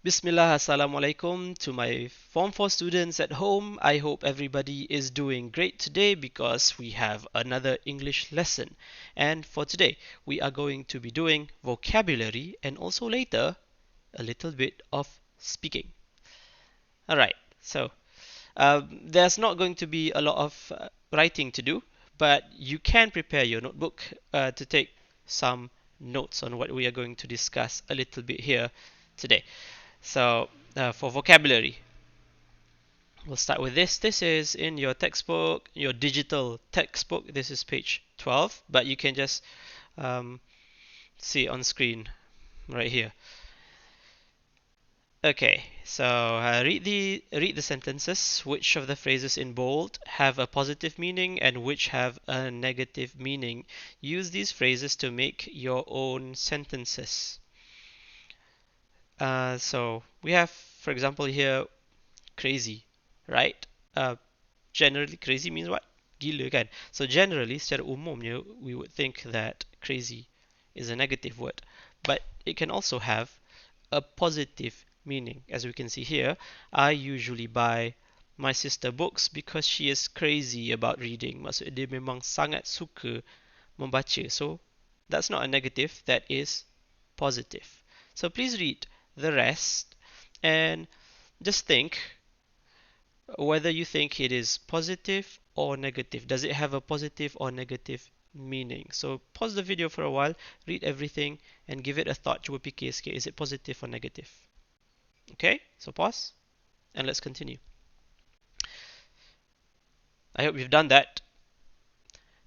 Bismillah, Assalamualaikum to my Form 4 students at home. I hope everybody is doing great today because we have another English lesson. And for today, we are going to be doing vocabulary and also later a little bit of speaking. Alright, so there's not going to be a lot of writing to do, but you can prepare your notebook to take some notes on what we are going to discuss a little bit here today. So for vocabulary, we'll start with this. This is in your textbook, your digital textbook. This is page 12, but you can just um, see on screen right here. Okay, so read the sentences. Which of the phrases in bold have a positive meaning and which have a negative meaning? Use these phrases to make your own sentences. So we have, for example, here crazy, right? Generally, crazy means what? Gila kan? So generally, secara umumnya, we would think that crazy is a negative word, but it can also have a positive meaning. As we can see here, I usually buy my sister books because she is crazy about reading. Maksud dia memang sangat suka membaca. So that's not a negative, that is positive. So please read the rest and just think whether you think it is positive or negative. Does it have a positive or negative meaning? So pause the video for a while, read everything, and give it a thought. Cuba fikir sikit, is it positive or negative? Okay, so pause, and let's continue. I hope you've done that.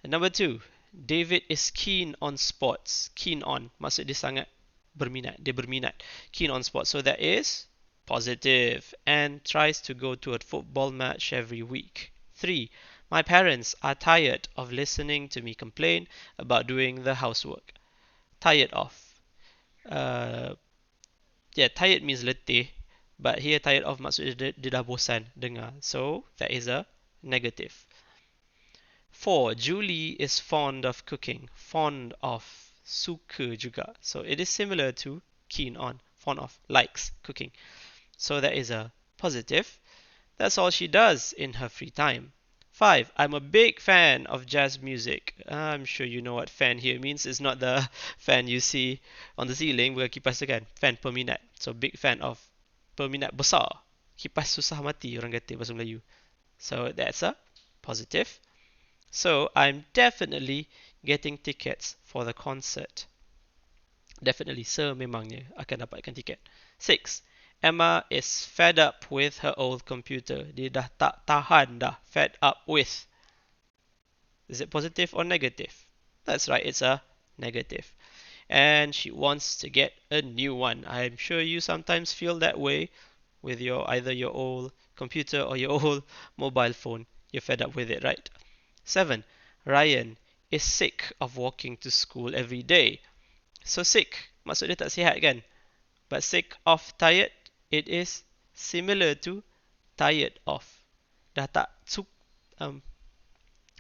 And number two, David is keen on sports. Keen on, maksud dia sangat berminat. Dia berminat. Keen on sports. So that is positive, and tries to go to a football match every week. 3. My parents are tired of listening to me complain about doing the housework. Tired of. Uh, yeah, tired means letih, but here tired of maksud dia dah bosan dengar. So that is a negative. 4. Julie is fond of cooking. Fond of. Suka juga. So it is similar to keen on. Fond of. Likes cooking. So that is a positive. That's all she does in her free time. 5. I'm a big fan of jazz music. I'm sure you know what fan here means. It's not the fan you see on the ceiling, bukan kipas tu kan. Fan peminat. So big fan of peminat besar. Kipas susah mati orang kata bahasa Melayu. So that's a positive. So I'm definitely getting tickets for the concert. Definitely, sememangnya akan dapatkan tiket. 6. Emma is fed up with her old computer. Dia dah tak tahan dah. Fed up with. Is it positive or negative? That's right, it's a negative. And she wants to get a new one. I'm sure you sometimes feel that way with either your old computer or your old mobile phone. You're fed up with it, right? 7. Ryan is sick of walking to school every day. So sick, maksud dia tak sihat kan? But sick of tired, it is similar to tired of. Dah tak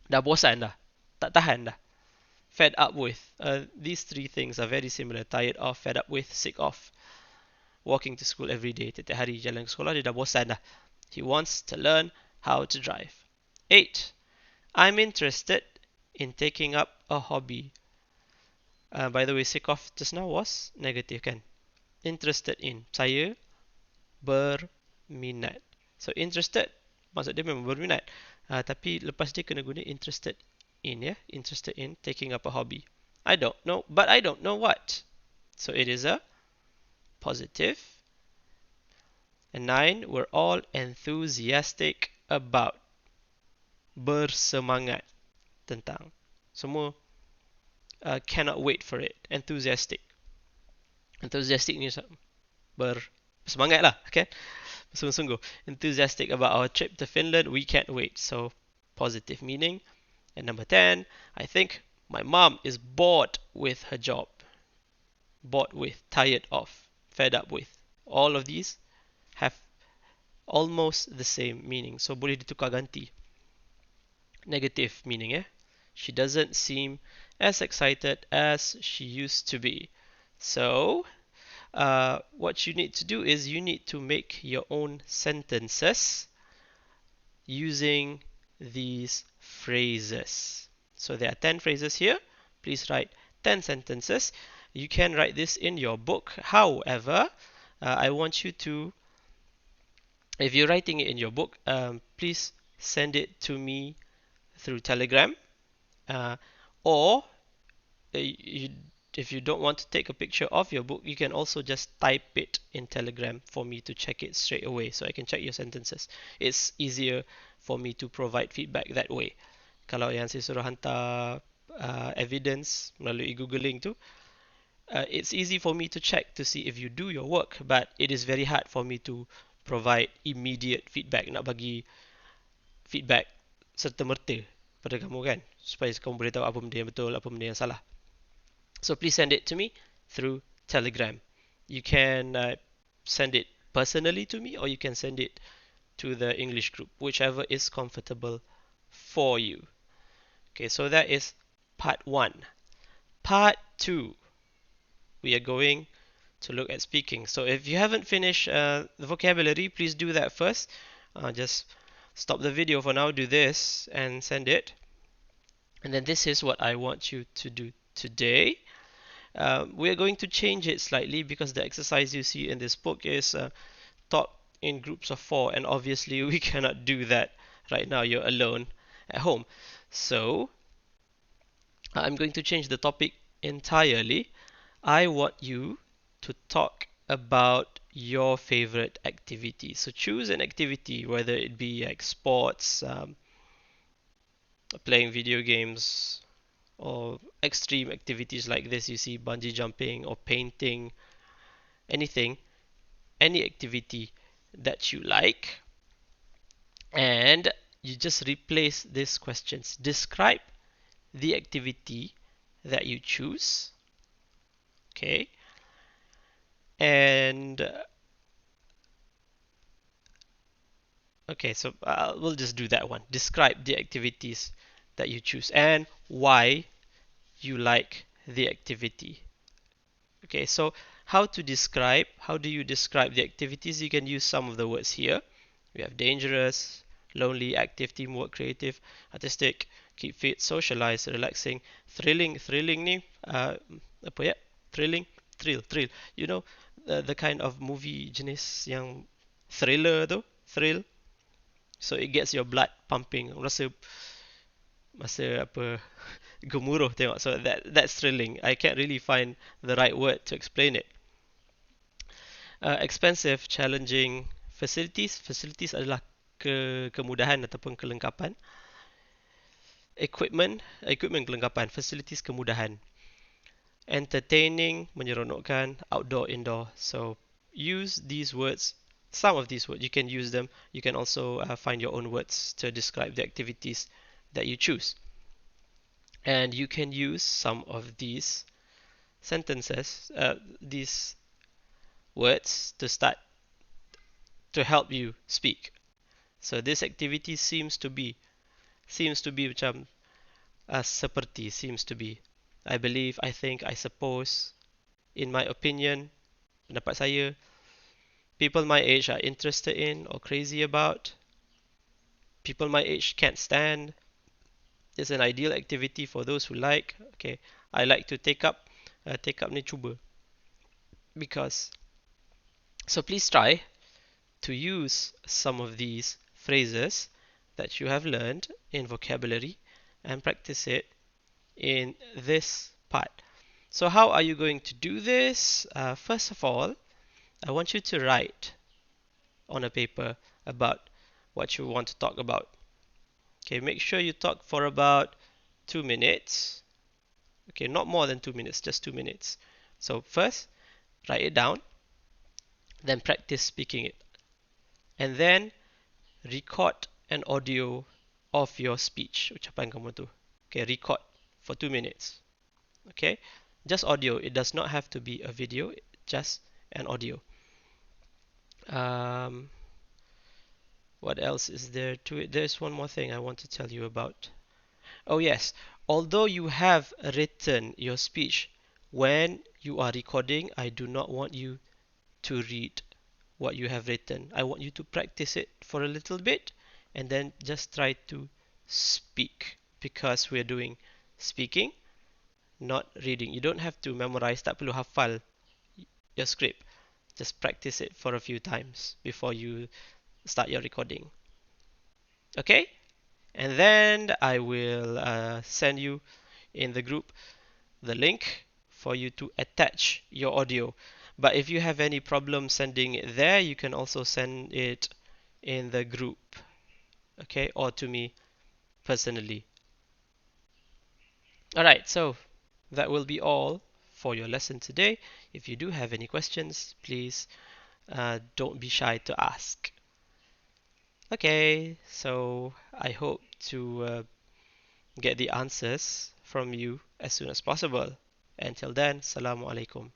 dah bosan dah. Tak tahan dah. Fed up with. These three things are very similar. Tired of, fed up with, sick of. Walking to school every day. Tiap hari jalan ke sekolah, dia dah bosan dah. He wants to learn how to drive. 8. I'm interested in taking up a hobby. By the way, sick of just now was negative kan? Interested in. Saya berminat. So interested, maksud dia memang berminat. Tapi lepas dia kena guna interested in ya. Interested in taking up a hobby. I don't know, but I don't know what. So it is a positive. And 9, we're all enthusiastic about. Bersemangat tentang. Semua cannot wait for it. Enthusiastic. Enthusiastic ni bersemangat lah, kan? Sungguh-sungguh. Enthusiastic about our trip to Finland. We can't wait. So, positive meaning. And number 10, I think my mom is bored with her job. Bored with, tired of, fed up with. All of these have almost the same meaning. So, boleh ditukar ganti. Negative meaning, eh? She doesn't seem as excited as she used to be. So, what you need to do is you need to make your own sentences using these phrases. So there are 10 phrases here. Please write 10 sentences. You can write this in your book. However, I want you to, if you're writing it in your book, please send it to me through Telegram. Uh, or you, if you don't want to take a picture of your book, you can also just type it in Telegram for me to check it straight away so I can check your sentences. It's easier for me to provide feedback that way. Kalau yang saya suruh hantar evidence melalui googling tu, it's easy for me to check to see if you do your work, but it is very hard for me to provide immediate feedback, nak bagi feedback serta-merta pada kamu kan, supaya kamu boleh tahu apa benda yang betul, apa benda yang salah. So please send it to me through Telegram. You can send it personally to me or you can send it to the English group, whichever is comfortable for you. Okay, so that is part 1. Part 2, we are going to look at speaking. So if you haven't finished the vocabulary, please do that first. Just stop the video for now, do this and send it. And then this is what I want you to do today. We're going to change it slightly because the exercise you see in this book is taught in groups of 4, and obviously we cannot do that right now. You're alone at home. So I'm going to change the topic entirely. I want you to talk about your favorite activity. So choose an activity, whether it be like sports, playing video games, or extreme activities like this. You see bungee jumping or painting, anything, any activity that you like. And you just replace these questions. Describe the activity that you choose. Okay. And okay, so we'll just do that one. Describe the activities that you choose and why you like the activity. Okay, so how do you describe the activities? You can use some of the words here. We have dangerous, lonely, active, teamwork, creative, artistic, keep fit, socialize, relaxing, thrilling. Thrilling ni apa ya? Thrilling, thrill. You know the kind of movie jenis yang thriller tu, thrill. So it gets your blood pumping. Rasa masa apa gemuruh tengok. So that's thrilling. I can't really find the right word to explain it. Expensive, challenging, facilities. Facilities adalah kemudahan ataupun kelengkapan. Equipment kelengkapan. Facilities kemudahan. Entertaining, menyeronokkan. Outdoor, indoor. So use these words. Some of these words, you can use them. You can also find your own words to describe the activities that you choose. And you can use some of these sentences, these words to start to help you speak. So this activity seems to be macam seperti, seems to be. I believe, I think, I suppose, in my opinion, pendapat saya, people my age are interested in or crazy about. People my age can't stand. It's an ideal activity for those who like. Okay, I like to take up ni cuba. Because, so please try to use some of these phrases that you have learned in vocabulary and practice it in this part. So how are you going to do this? First of all, I want you to write on a paper about what you want to talk about. Okay, make sure you talk for about 2 minutes. Okay, not more than 2 minutes, just 2 minutes. So first, write it down, then practice speaking it. And then record an audio of your speech, ucapan kamu tu. Okay, record for 2 minutes. Okay, just audio. It does not have to be a video, just an audio. What else is there to it? There's one more thing I want to tell you about. Oh yes, although you have written your speech, when you are recording, I do not want you to read what you have written. I want you to practice it for a little bit and then just try to speak, because we're doing speaking, not reading. You don't have to memorize, tak perlu hafal your script. Just practice it for a few times before you start your recording. Okay? And then I will send you in the group the link for you to attach your audio. But if you have any problem sending it there, you can also send it in the group, okay, or to me personally. Alright, so that will be all for your lesson today. If you do have any questions, please don't be shy to ask. Okay, so I hope to get the answers from you as soon as possible. Until then, Assalamu alaikum.